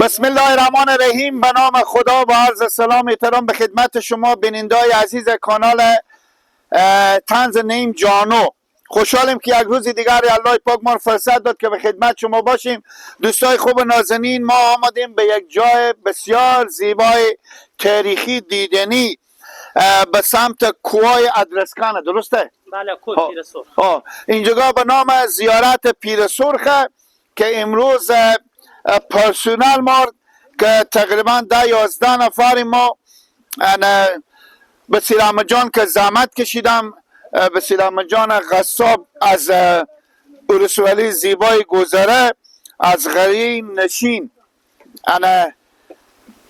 بسم الله الرحمن الرحیم. به نام خدا و عرض سلام احترام به خدمت شما بینندای عزیز کانال طنز نیم جانو. خوشحالم که یک روز دیگر الله پاک ما فرصت داد که به خدمت شما باشیم. دوستای خوب نازنین، ما آمدیم به یک جای بسیار زیبای تاریخی دیدنی به سمت کوهای ادرسکان. درسته؟ بله، کوه پیر سرخ. اینجا به نام زیارت پیر سرخ که امروز پرسونل ما که تقریبا 11 نفر ما به سیرام جان که زحمت کشیدم، به سیرام جان غصاب از ولسوالی زیبای گذره از غریب نشین.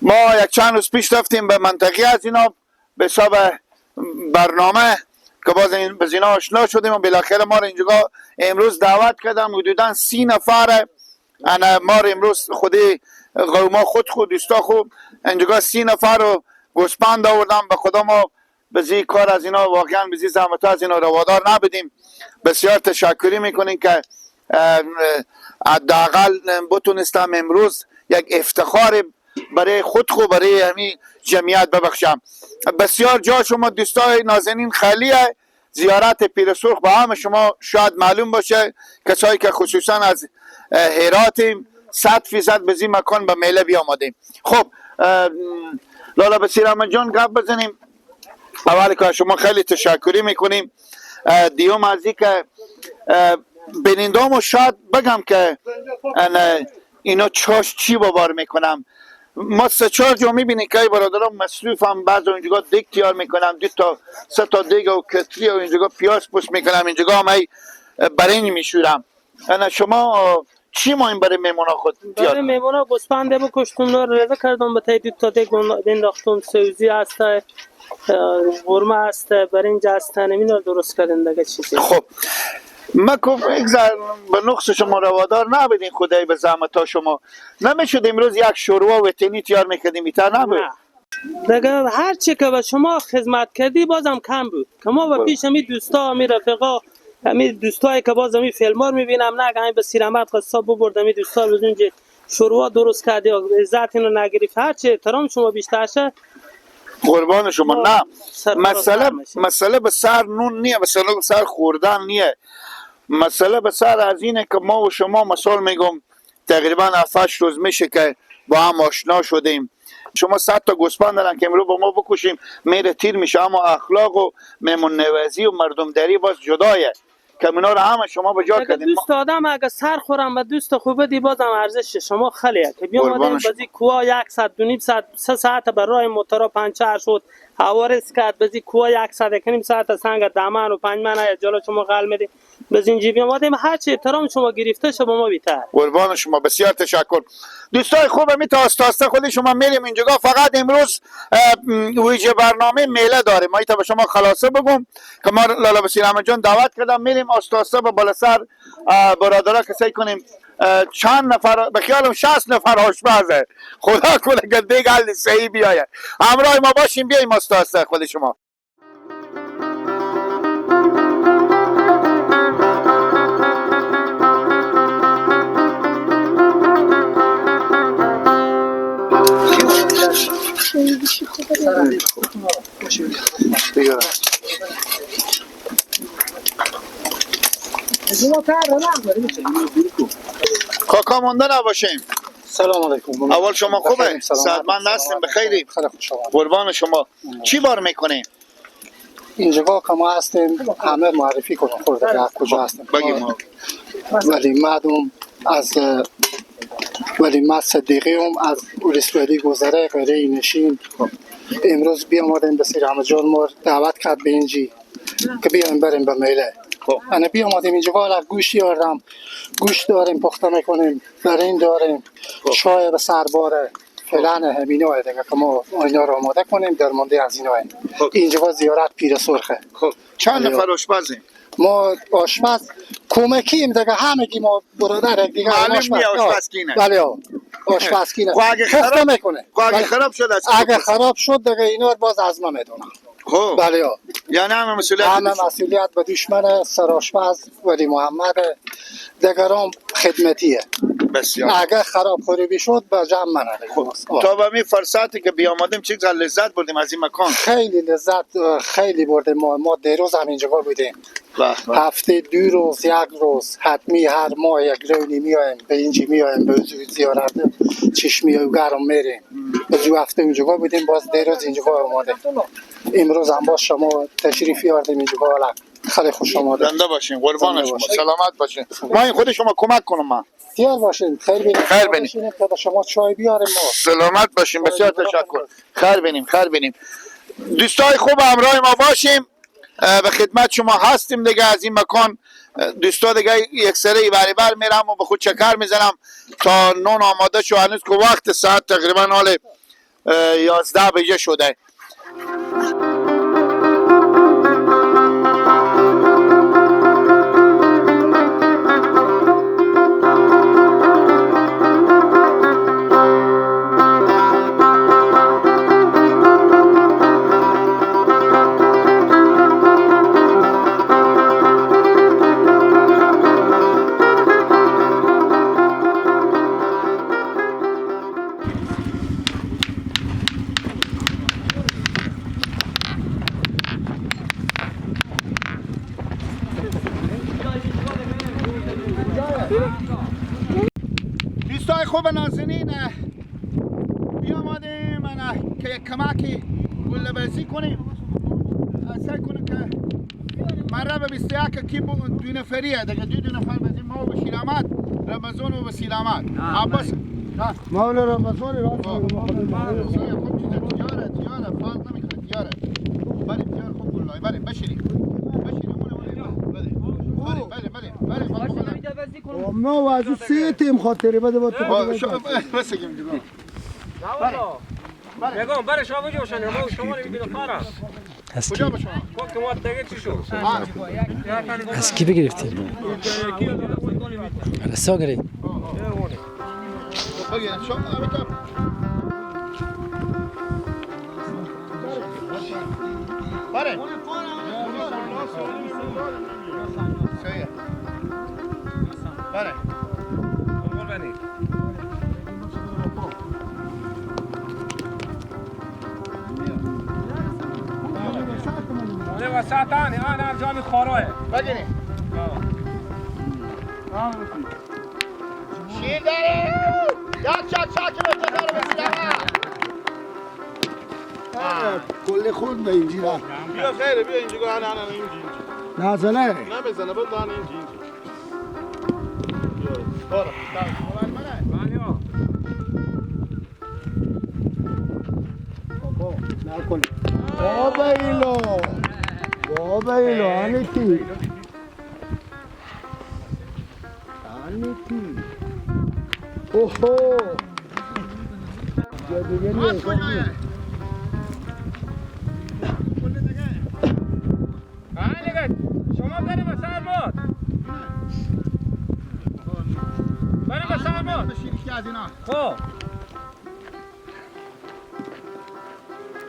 ما یک چند روز پیش رفتیم به منطقه از اینا به حساب برنامه که باز به اینا آشنا شدیم و بالاخره ما رو اینجا امروز دعوت کردم. حدودا 30 نفر ما رو امروز خودی قوما خود دوستا خوب اینجا 30 نفر رو گوسپند آوردم. به خدا ما بزی کار از اینا واقعا بزی زحمت از اینا روادار نبودیم. بسیار تشکری میکنیم که حداقل بتونستم امروز یک افتخار برای خود خو برای همین جمعیت ببخشم. بسیار جا شما دوستای نازنین خالیه. زیارت پیر سرخ با همه شما شاید معلوم باشه، کسایی که خصوصا از هراتیم 100% به این مکان به میله بیامدیم. خب لالا بسیرام جان گپ بزنیم. اول که شما خیلی تشکری میکنیم. دیوم از این که بینندامو شاید بگم که اینا چی باور میکنم. ما 3-4 جا میبینیم که برادران مصروف هم بعض اینجا دیگ تیار میکنم، 2-3 تا دیگ و کتری و اینجا پیاز پوست میکنم، اینجا هم برنج میشورم. شما چی ما این برای میمونا خود تیار؟ برای میمونا گوسفنده بکشتم، رو رزه کردم به تای 2 تا دیگ بنداختم، سوزی هست، قرمه هست، برنج هست، نمینا درست کردن دیگه چیزی. خب ما به نقص شما روادار نبودین، خدای به زحمت ها شما نمیشد امروز یک شوروا وطنی تیار میکردیم ایتر نبود؟ دیگه هر چی که به شما خدمت کردی بازم کم بود که ما به پیش همی دوستا همی رفقا همی دوستایی که باز همی فیلمار میبینم نه همی به سیرامت قصاب ببرد همی دوستا بزنج شوروا درست کردی عزت اینو نگریف. هر چی احترام شما بیشتر شه قربان شما. نه مسئله به سر نون نیه، مسئله به سر خوردن نیه، مسئله به سر از اینه که ما و شما مثال میگم تقریبا 7-8 روز میشه که با هم آشنا شدیم. شما 100 تا گوسفند دارن که امروز با ما بکشیم میره تیر میشه، اما اخلاق و مهمون نوازی و مردم داری باز جدایه که اونا رو همه شما به جا کردین. دوست آدم اگه سر خورم و دوست خوبه دی بازم ارزش شما خیلیه که بیومدیم بازی کوه 1 ساعت 2.5 ساعت 3 ساعت بر راه موتورا 5-4 شد حوارس کرد بازی کوه 1 ساعت 1.5 ساعت سنگ دامن و 5 من جلو شما قال میدی بازی اینجا بیومدیم. هر چی احترام شما گرفته شما ما بیتر. قربان شما، بسیار تشکر. دوستای خوب می تا آستاسته خودی شما میریم اینجا. فقط امروز ویژه برنامه میله داریم. ما به شما خلاصه بگم که ما لالا بسیرام جان دعوت کردم میریم آستاسته به بالا سر برادرها که سعی کنیم چند نفر به خیالم 60 نفر آشپزه خدا کنه که دیگه حل صحیح بیاید. همراه ما باشیم بیایم آستاسته خود شما. کاکا مونده نباشیم. سلام علیکم. اول شما خوبه؟ سعادتمند هستیم؟ بخیریم؟ قربان شما. چی بار میکنیم؟ اینجا که ما هستیم همه معرفی کنم خورده که کجا هستیم. بگیم. ولی مردم از ولی ما صدیقیم از ولسوالی گذره غیره نشین. امروز بیامدیم به سیرام جان ما دعوت کرد به اینجی که بیایم بریم به میله. انا بیامدیم اینجا والا گوشت آوردم، گوشت داریم پخته میکنیم، برنج داریم، چای به سر باره فلان همینا دیگه که ما اینا رو آماده کنیم در مونده از اینا. اینجا زیارت پیر سرخه. چند نفر آشپزیم؟ ما آشپز کمکیم دیگه، همگی ما برادر دیگه آشپزکینه. بله آشپزکینه. خفته میکنه. اگه خراب شد اگه خراب شد دیگه اینا باز از ما میدونم. خب بله یعنی همه مسئولیت به دشمن سر آشپز ولی محمد دیگران خدمتیه. بسیار اگر خراب خوری شد به جمع منه. تا به می فرصتی که بیامدیم چقدر لذت بردیم از این مکان. خیلی لذت خیلی بردیم. ما دیروز هم اینجا بودیم. هفته 2 روز 1 روز حتمی هر ماه 1 روزی میایم به اینجا میایم به زیارت چشمی و گرم میریم. دو هفته اینجا بودیم باز دیروز اینجا اومدیم. امروز هم با شما تشریف آوردیم اینجا. خیلی خوش آمدید. زنده باشین، قربان شما، سلامت باشین. ما این خود شما کمک کنم ما. تیار باشین. خیر بینیم. خیر بینیم. تا شما چای بیاریم ما. سلامت باشین. بسیار تشکر. خیر بینیم. خیر بینیم. دوستای خوب همراه ما باشیم. به خدمت شما هستیم دیگه از این مکان. دوستا دیگه یک سری بر میرم و به خود چکر میزنم تا نون آماده شو. هنوز که وقت ساعت تقریبا حال 11 بجه شده. دوستای خوب نازنین بیامدیم که یک کمکی گله بازی کنیم. سعی کنیم که مره به 21 کی دو نفریه دیگه. دو نفر بزنیم ما و بشیر احمد رمضان و وسیل احمد عباس مولا رمضان راست تیاره فاز نمیکنه تیاره. بله تیاره خوب گلای. بله بشیریم ما واسه 3 تیم خاطری بده با تو بس گیم دیگه. بگم برای شما جوشن ما شما رو میبینم فارا کجا به شما؟ که ما دیگه چی شد؟ از کی بگرفتیم؟ رسا گری بگیر شما بگم بله سیه بله قربانی نه وسطانی آن جام خاراه بگیریم شیر داره یک چاک بزنه بسیار کل خود به اینجی را بیا خیره بیا اینجا گوه نه اینجی نازله نه بزنه بزنه اینجی برو نکن بابا ایلو آنیتی اوهو دیگه نیست شما بریم به سرماد بریم به سرماد شیرکی از اینا خب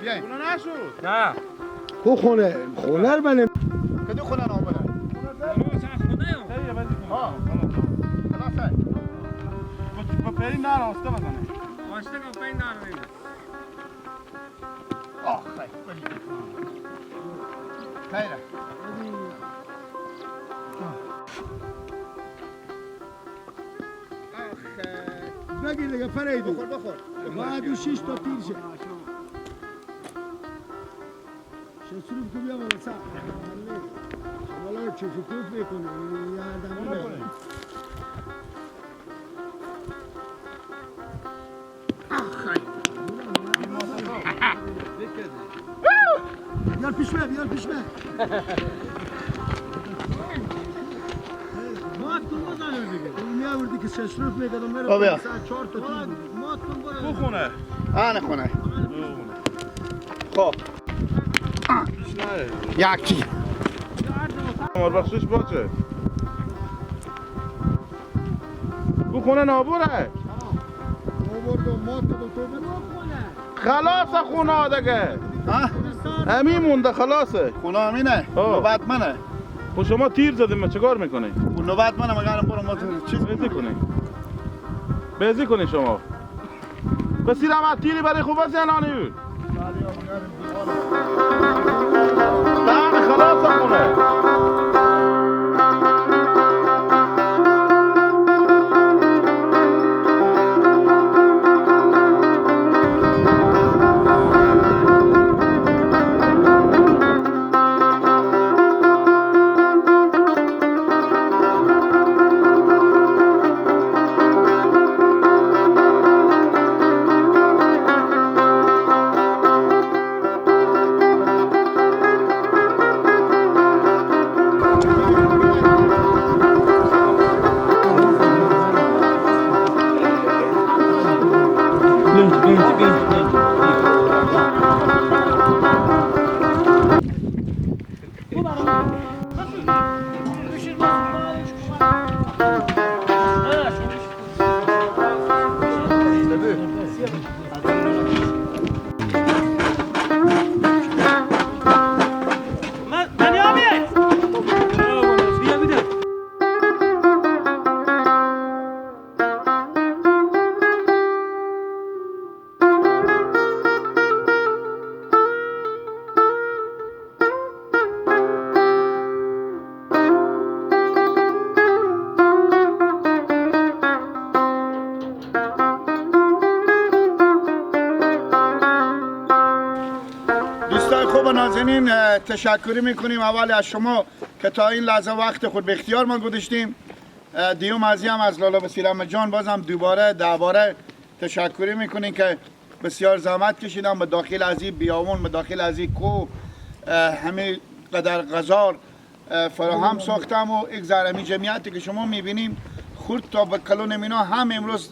بیایی اونو نشد نه کو خونه رو بنیم کدو خونه نامونه ها خلاصه با پری نه راسته بزنه واسه که پای ناره آه خیره بگیر دیگه فریدو بخور بعد 6 تا تیر شه شسروب کو بیا بالا سا والا چه فکر میکنه یادم نمیاد بیار پیش من مات کن بزنه دیگه این میاوردی که ششروف میگدم میره ساعت 4 تا تیر مات کن برو تو خونه آن خونه خب یکی مار بخشش باشه تو خونه نابوره آوردم مات کن تو بگو خلاص خونه دیگه همین مونده خلاصه خونه همینه نوبت منه خب شما تیر زدیم چه کار میکنی؟ نوبت منه مگرم برو ما چیز میتی کنی؟ بازی کنی شما بسیر هم تیری برای خوب بزنانی دهن خلاص خونه نازنین تشکری میکنیم اول از شما که تا این لحظه وقت خود به اختیار ما گذاشتیم. دیوم از هم از لالا بصیر احمد جان بازم دوباره تشکری میکنیم که بسیار زحمت کشیدم به داخل از این بیابون، به داخل از این کوه همه قدر غذا فراهم ساختم و یک ذره جمعیتی که شما میبینیم خورد تا به کلون اینا هم امروز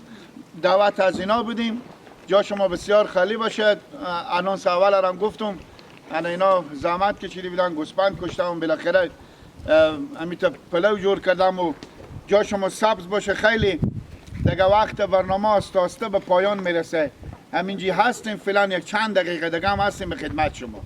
دعوت از اینا بودیم. جا شما بسیار خالی باشد. انانس اول هم گفتم اینا زحمت کشیده بودن، گوسفند کشتم و بالاخره امیتا پلو جور کردم و جا شما سبز باشه. خیلی دیگه وقت برنامه آسته به پایان میرسه. همینجی هستیم فعلا یک چند دقیقه دیگه هم هستیم به خدمت شما.